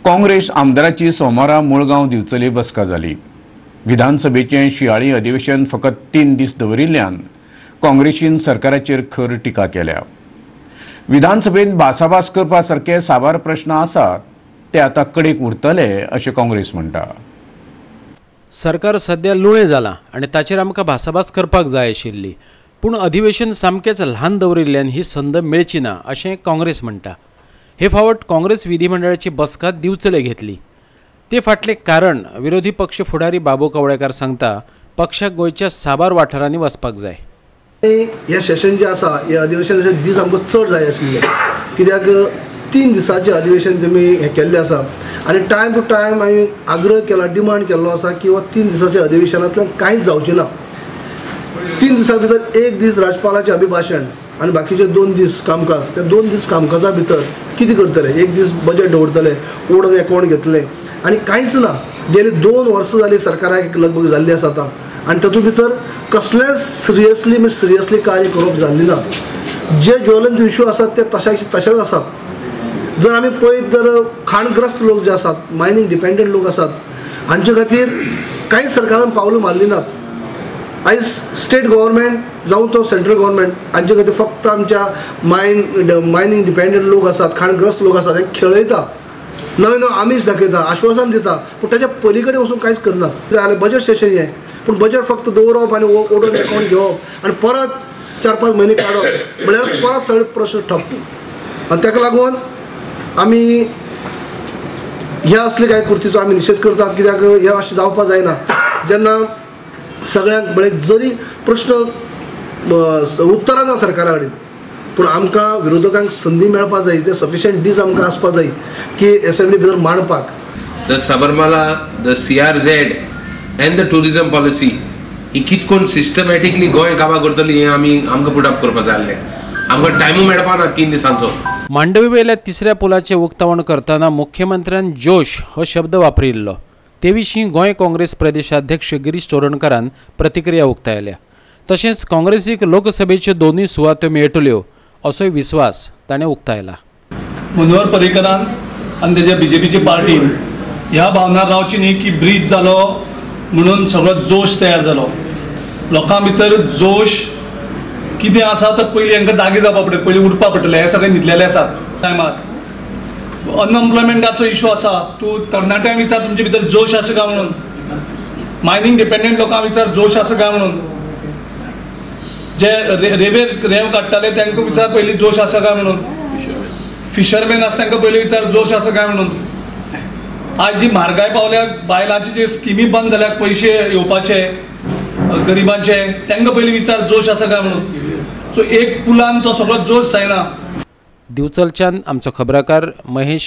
काँग्रेस आमदाराची सोमारा मुळगांव दिवचली बसका जाली। विधानसभेचे शियाळी अधिवेशन फकत 3 दीस दवरिल्ल्यान काँग्रेसीन सरकाराचेर खर टिका केल्या। विधानसभेत भासाभास करपा सारखे साबार प्रश्न आसात ते आता कडेक उरतले अशें काँग्रेस म्हणटा। सरकार सध्या लुळे जाला आणि ताचेर आमकां भासाभास करपाक जाय आशिल्ली, पूण अधिवेशन सामकेच ल्हान दवरिल्ल्यान ही संद मेळची ना अशें काँग्रेस म्हणटा। हे फावट काँग्रेस विधिमंडळाची बसका दिवचले घेतली। ते फाटले कारण विरोधी पक्ष फुडारी बाबू कवळेकार सांगता, पक्षाक गोंयच्या साबार वाठारांनी वचपाक जाय। हे सेशन जे आसा हे अधिवेशनाचे दीस आमकां चड जाय आशिल्ले, कित्याक 3 दिसांचे अधिवेशन तुमी हे केल्ले आसा आनी टायम टू टायम हांवें आग्रह केला, डिमांड केल्लो आसा की 3 दिसांच्या अधिवेशनांतल्यान कांयच जावचें ना। 3 दिसां भितर 1 दीस राज्यपालाचें अभिभाशण आनी बाकीचे 2 दीस कामकाज, त्या 2 दीस कामकाजा भितर कितें करतले? 1 दीस बजेट दवरतले, ओडन अकाउंट घेतले आनी कांयच ना। गेली 2 वर्सां जाली सरकाराक लगभग जाल्ली आसा आतां आनी तातूंत भितर कसलेंच सिरियसली कार्य करप जाल्लें ना। जे ज्वलंत इश्यू आसात ते तशेच आसात। जर आमी पळयत जर खाणग्रस्त लोक जे आसात, मायनींग डिपेंडंट लोक आसात, हांचे खातीर कांयच सरकारान पावलां मारलीं नात। आयज स्टेट गव्हर्मेंट जावं तो सेंट्रल गव्हर्मेंट हांचे खातीर फक्त आमच्या मायनींग डिपेंडंट लोक आसात, खाणग्रस्त लोक आसात, हे खेळयता, नवे नवे आमीश दाखयता, आश्वासन दिता, पूण ताच्या पलीकडे वचून कांयच करनात। जाल्यार बजेट सेशन हें, पूण बजेट फक्त दवरप आनी ओडून अकाउंट घेवप आनी परत 4-5 म्हयने काडप म्हळ्यार परत सगळे प्रश्न ठप्प। आनी ताका लागून आमी ह्या असले कांय कृतीचो आमी निशेध करतात, कित्याक हें अशें जावपाक जायना। जेन्ना सगळ्यांक म्हळ्यार जरी प्रश्न उत्तरां ना सरकारा कडेन, पूण आमकां विरोधकांक संदी मेळपाक जाय, ते सफिशियंट दीस आमकां आसपाक जाय की असेंब्ली भितर मांडपाक। The Sabarimala, the CRZ and the tourism policy ही कितकोन सिस्टमॅटिकली गोंय काबां करतली हें आमकां पुटअप करपाक जाय आसलें। आमकां टायमूय मेळपा ना 3 दिसांचो। मांडवी वेल्या 3ऱ्या पुलाचें उक्तावण करतना मुख्यमंत्र्यान जोश हो शब्द वापरिल्लो। ते विशीं गोंय काँग्रेस प्रदेशाध्यक्ष गिरीश चोडणकरान प्रतिक्रिया उक्तायल्या। तशेंच काँग्रेसीक लोकसभेच्यो 2 सुवातो मेळटल्यो असोय विस्वास ताणें उक्तायला। मनोहर पर्रीकरान आनी तेज्या BJPची पार्टीन ह्या भावनार रावची न्ही की ब्रीज जालो म्हणून सगळो जोश तयार जालो। लोकां भितर जोश कितें आसा तर पयलीं हांकां जागे जावपा पडटले, पयलीं उठपा पडटलें। हे सगळें न्हिदलेले आसात टायमार। अनएम्प्लॉयमेंटाचो इशू आसा, तूं तरणाट्यांक विचार तुमचे भितर जोश आसा काय म्हणून, मायनींग डिपेंडंट लोकांक विचार जोश आसा काय म्हणून, जे रेव काडटाले तांकां विचार पयलीं जोश आसा काय म्हणून, फिशरमॅन आसा तांकां पयलीं विचार जोश आसा काय म्हणून। आज जी म्हारगाय पावल्या, बायलांची जे स्किमी बंद जाल्यात, पयशे येवपाचे गरिबांचे, तांकां पयलीं विचार जोश आसा काय म्हणून। सो एक पुलान तो सगळो जोश जायना। दिवचलच्यान आमचो खबराकार महेश